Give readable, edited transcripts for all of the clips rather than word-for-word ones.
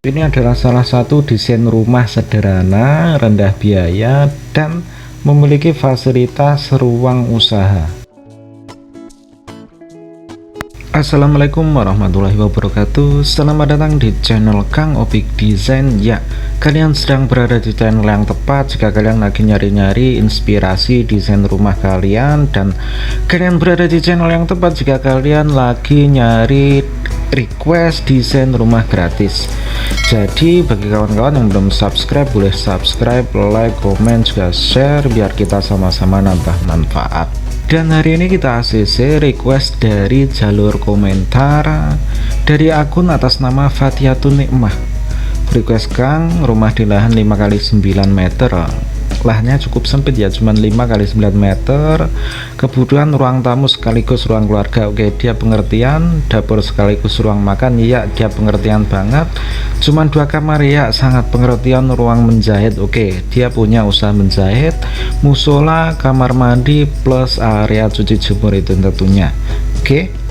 Ini adalah salah satu desain rumah sederhana, rendah biaya, dan memiliki fasilitas ruang usaha. Assalamualaikum warahmatullahi wabarakatuh. Selamat datang di channel Kang Opik Desain. Ya, kalian sedang berada di channel yang tepat jika kalian lagi nyari-nyari inspirasi desain rumah kalian, dan kalian berada di channel yang tepat jika kalian lagi nyari request desain rumah gratis. Jadi bagi kawan-kawan yang belum subscribe, boleh subscribe, like, komen, juga share biar kita sama-sama nambah manfaat. Dan hari ini kita ACC request dari jalur komentar dari akun atas nama Fatiyatun Nikmah. Request Kang, rumah di lahan 5x9 meter. Lahannya cukup sempit ya, cuman 5x9 meter. Kebutuhan ruang tamu sekaligus ruang keluarga. Oke, dia pengertian. Dapur sekaligus ruang makan, ya dia pengertian banget. Cuman 2 kamar, ya sangat pengertian. Ruang menjahit, oke, dia punya usaha menjahit. Musola, kamar mandi, plus area cuci jemur itu tentunya. Oke.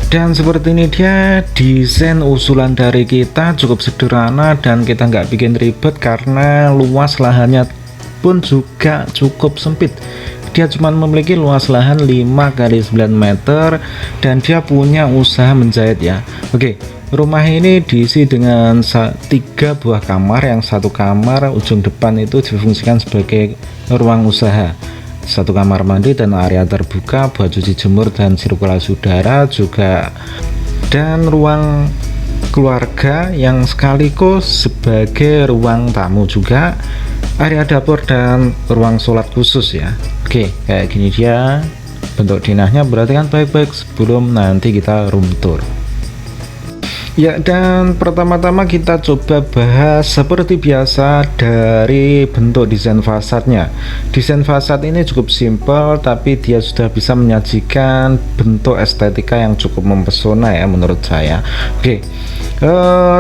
Dan seperti ini dia desain usulan dari kita, cukup sederhana dan kita nggak bikin ribet karena luas lahannya pun juga cukup sempit. Dia cuma memiliki luas lahan 5x9 meter dan dia punya usaha menjahit ya. Oke, rumah ini diisi dengan 3 buah kamar, yang 1 kamar ujung depan itu difungsikan sebagai ruang usaha. 1 kamar mandi dan area terbuka buat cuci jemur dan sirkulasi udara juga, dan ruang keluarga yang sekaligus sebagai ruang tamu juga, area dapur dan ruang sholat khusus ya. Oke, kayak gini dia bentuk dinahnya, perhatikan baik-baik sebelum nanti kita room tour. Ya, dan pertama-tama kita coba bahas seperti biasa dari bentuk desain fasadnya. Desain fasad ini cukup simpel, tapi dia sudah bisa menyajikan bentuk estetika yang cukup mempesona ya menurut saya. Oke,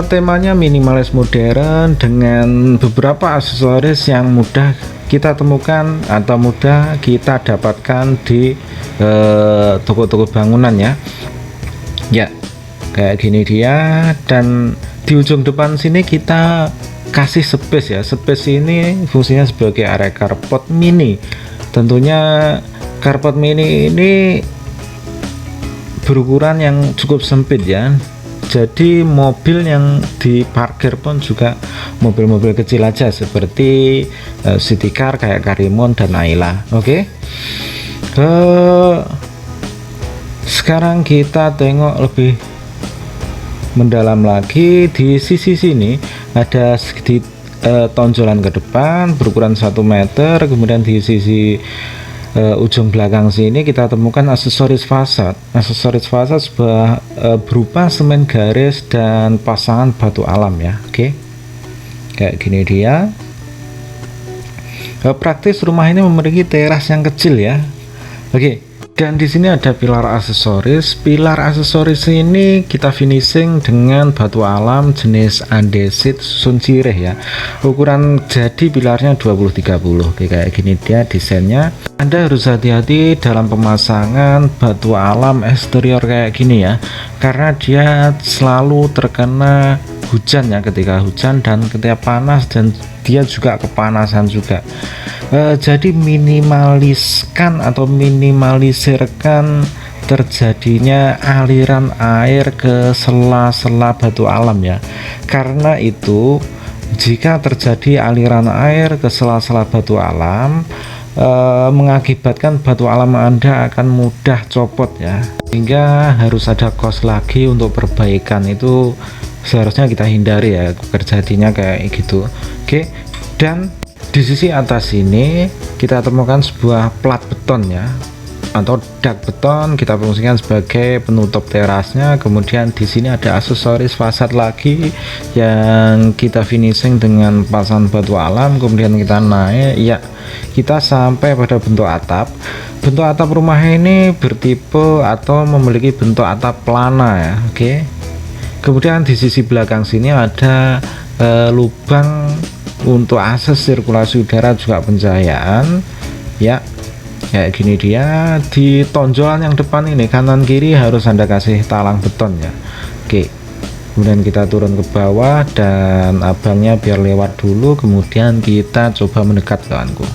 temanya minimalis modern dengan beberapa aksesoris yang mudah kita temukan atau mudah kita dapatkan di toko-toko bangunan ya. Ya, kayak gini dia. Dan di ujung depan sini kita kasih space ya. Space ini fungsinya sebagai area carport mini. Tentunya carport mini ini berukuran yang cukup sempit ya, jadi mobil yang diparkir pun juga mobil-mobil kecil aja seperti city car kayak Karimon dan Ayla. Oke, sekarang kita tengok lebih mendalam lagi. Di sisi sini ada sedikit tonjolan ke depan berukuran 1 meter. Kemudian di sisi ujung belakang sini kita temukan aksesoris fasad. Aksesoris fasad berupa semen garis dan pasangan batu alam ya. Oke, kayak gini dia. Praktis rumah ini memiliki teras yang kecil ya. Oke, dan di sini ada pilar aksesoris. Pilar aksesoris ini kita finishing dengan batu alam jenis andesit susun cireh ya. Ukuran jadi pilarnya 20-30. Oke, kayak gini dia desainnya. Anda harus hati-hati dalam pemasangan batu alam eksterior kayak gini ya, karena dia selalu terkena hujan ya ketika hujan dan ketika panas, dan dia juga kepanasan juga. Jadi minimaliskan atau minimalisirkan terjadinya aliran air ke sela-sela batu alam ya. Karena itu jika terjadi aliran air ke sela-sela batu alam, mengakibatkan batu alam Anda akan mudah copot ya, sehingga harus ada kos lagi untuk perbaikan. Itu seharusnya kita hindari ya terjadinya kayak gitu. Oke, dan di sisi atas ini kita temukan sebuah plat beton ya, atau dak beton, kita fungsikan sebagai penutup terasnya. Kemudian di sini ada aksesoris fasad lagi yang kita finishing dengan pasangan batu alam. Kemudian kita naik ya, kita sampai pada bentuk atap. Bentuk atap rumah ini bertipe atau memiliki bentuk atap pelana ya. Oke, kemudian di sisi belakang sini ada lubang untuk akses sirkulasi udara juga pencahayaan ya. Kayak gini dia. Di tonjolan yang depan ini kanan kiri harus Anda kasih talang beton ya. Oke, kemudian kita turun ke bawah dan abangnya biar lewat dulu, kemudian kita coba mendekat kawanku.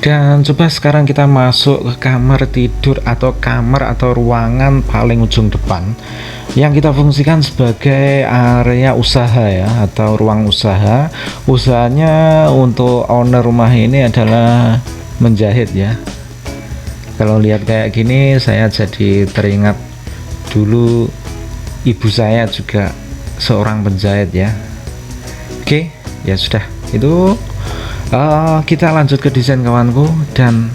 Dan coba sekarang kita masuk ke kamar tidur atau kamar atau ruangan paling ujung depan yang kita fungsikan sebagai area usaha ya, atau ruang usaha. Usahanya untuk owner rumah ini adalah menjahit ya. Kalau lihat kayak gini saya jadi teringat dulu ibu saya juga seorang penjahit ya. Oke, ya sudah itu. Kita lanjut ke desain kawanku, dan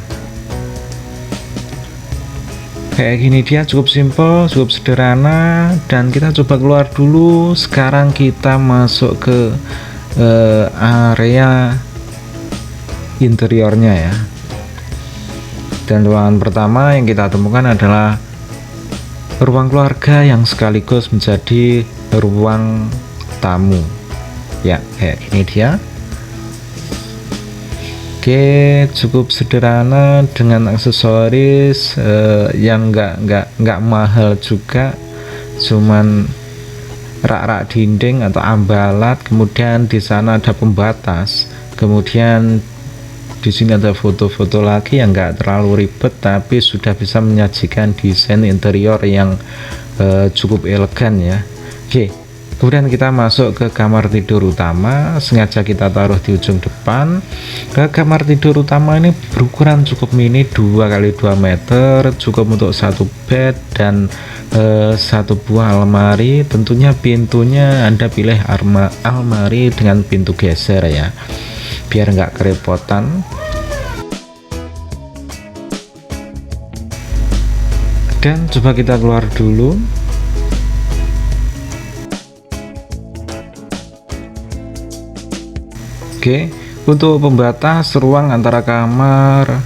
kayak gini dia cukup simple, cukup sederhana, dan kita coba keluar dulu. Sekarang kita masuk ke area interiornya ya, dan ruangan pertama yang kita temukan adalah ruang keluarga yang sekaligus menjadi ruang tamu ya. Kayak gini dia. Oke, cukup sederhana dengan aksesoris yang nggak mahal juga, cuman rak-rak dinding atau ambalat, kemudian di sana ada pembatas, kemudian di sini ada foto-foto lagi yang nggak terlalu ribet tapi sudah bisa menyajikan desain interior yang cukup elegan ya. Oke. Kemudian kita masuk ke kamar tidur utama, sengaja kita taruh di ujung depan. Ke kamar tidur utama ini berukuran cukup mini, 2x2 meter, cukup untuk satu bed dan satu buah almari. Tentunya pintunya Anda pilih almari dengan pintu geser ya, biar nggak kerepotan. Dan coba kita keluar dulu. Oke, untuk pembatas ruang antara kamar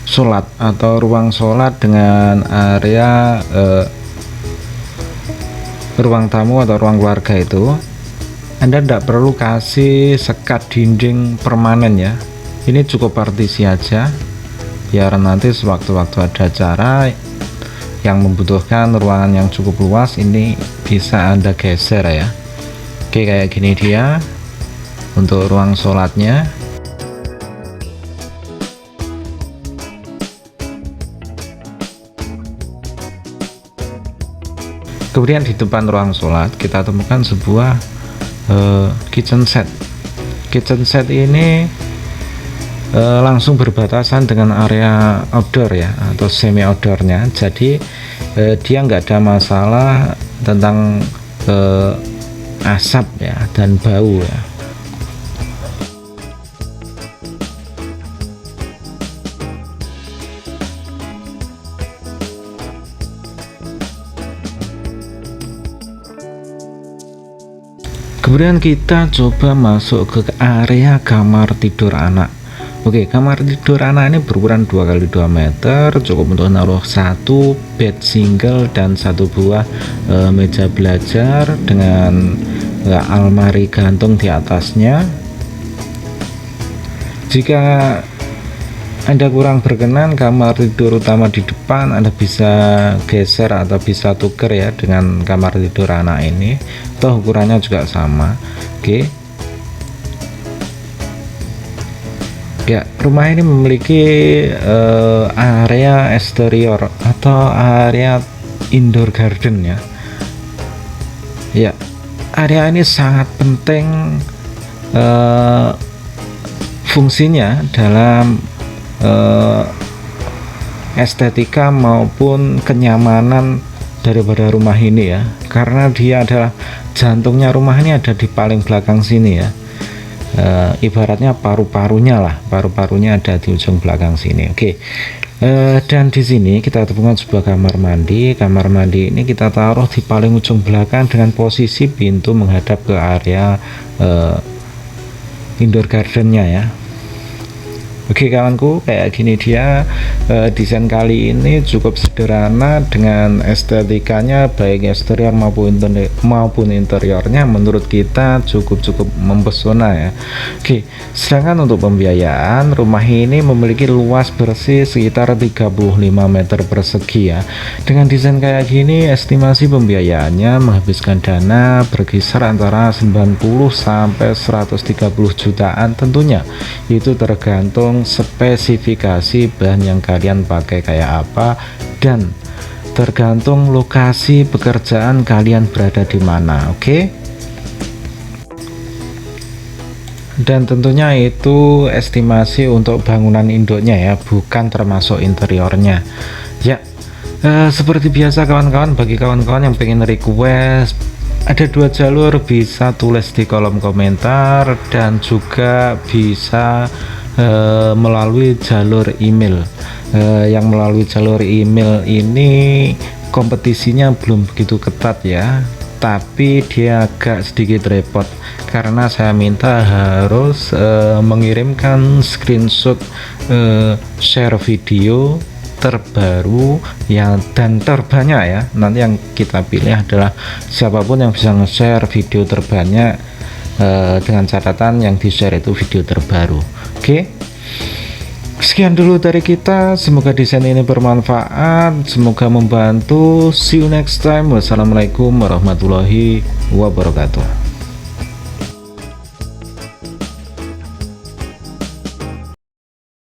sholat atau ruang sholat dengan area ruang tamu atau ruang keluarga itu, Anda tidak perlu kasih sekat dinding permanen ya. Ini cukup partisi aja, biar nanti sewaktu-waktu ada acara yang membutuhkan ruangan yang cukup luas, ini bisa Anda geser ya. Oke, kayak gini dia untuk ruang sholatnya. Kemudian di depan ruang sholat kita temukan sebuah kitchen set. Kitchen set ini langsung berbatasan dengan area outdoor ya, atau semi outdoornya. Jadi dia nggak ada masalah tentang asap ya dan bau ya. Kemudian kita coba masuk ke area kamar tidur anak. Oke, kamar tidur anak ini berukuran 2x2 meter, cukup untuk naruh satu bed single dan satu buah meja belajar dengan almari gantung di atasnya. Jika Anda kurang berkenan kamar tidur utama di depan, Anda bisa geser atau bisa tuker ya dengan kamar tidur anak ini. Toh ukurannya juga sama. Oke. Ya, rumah ini memiliki area eksterior atau area indoor garden ya. Ya, area ini sangat penting fungsinya dalam estetika maupun kenyamanan daripada rumah ini ya, karena dia adalah jantungnya. Rumah ini ada di paling belakang sini ya, ibaratnya paru-parunya lah, paru-parunya ada di ujung belakang sini. Oke. Dan di sini kita temukan sebuah kamar mandi. Kamar mandi ini kita taruh di paling ujung belakang dengan posisi pintu menghadap ke area indoor gardennya ya. Oke kawanku, kayak gini dia desain kali ini cukup sederhana dengan estetikanya baik eksterior maupun interiornya menurut kita cukup mempesona ya. Oke, sedangkan untuk pembiayaan, rumah ini memiliki luas bersih sekitar 35 meter persegi ya. Dengan desain kayak gini, estimasi pembiayaannya menghabiskan dana berkisar antara 90 sampai 130 jutaan tentunya. Itu tergantung spesifikasi bahan yang kalian pakai kayak apa dan tergantung lokasi pekerjaan kalian berada di mana. Oke, dan tentunya itu estimasi untuk bangunan induknya ya, bukan termasuk interiornya ya. Seperti biasa kawan-kawan, bagi kawan-kawan yang pengen request, ada 2 jalur, bisa tulis di kolom komentar dan juga bisa melalui jalur email. Yang melalui jalur email ini kompetisinya belum begitu ketat ya, tapi dia agak sedikit repot karena saya minta harus mengirimkan screenshot share video terbaru yang dan terbanyak ya. Nanti yang kita pilih adalah siapapun yang bisa nge-share video terbanyak dengan catatan yang di-share itu video terbaru. Oke, sekian dulu dari kita, semoga desain ini bermanfaat, semoga membantu. See you next time. Wassalamualaikum warahmatullahi wabarakatuh.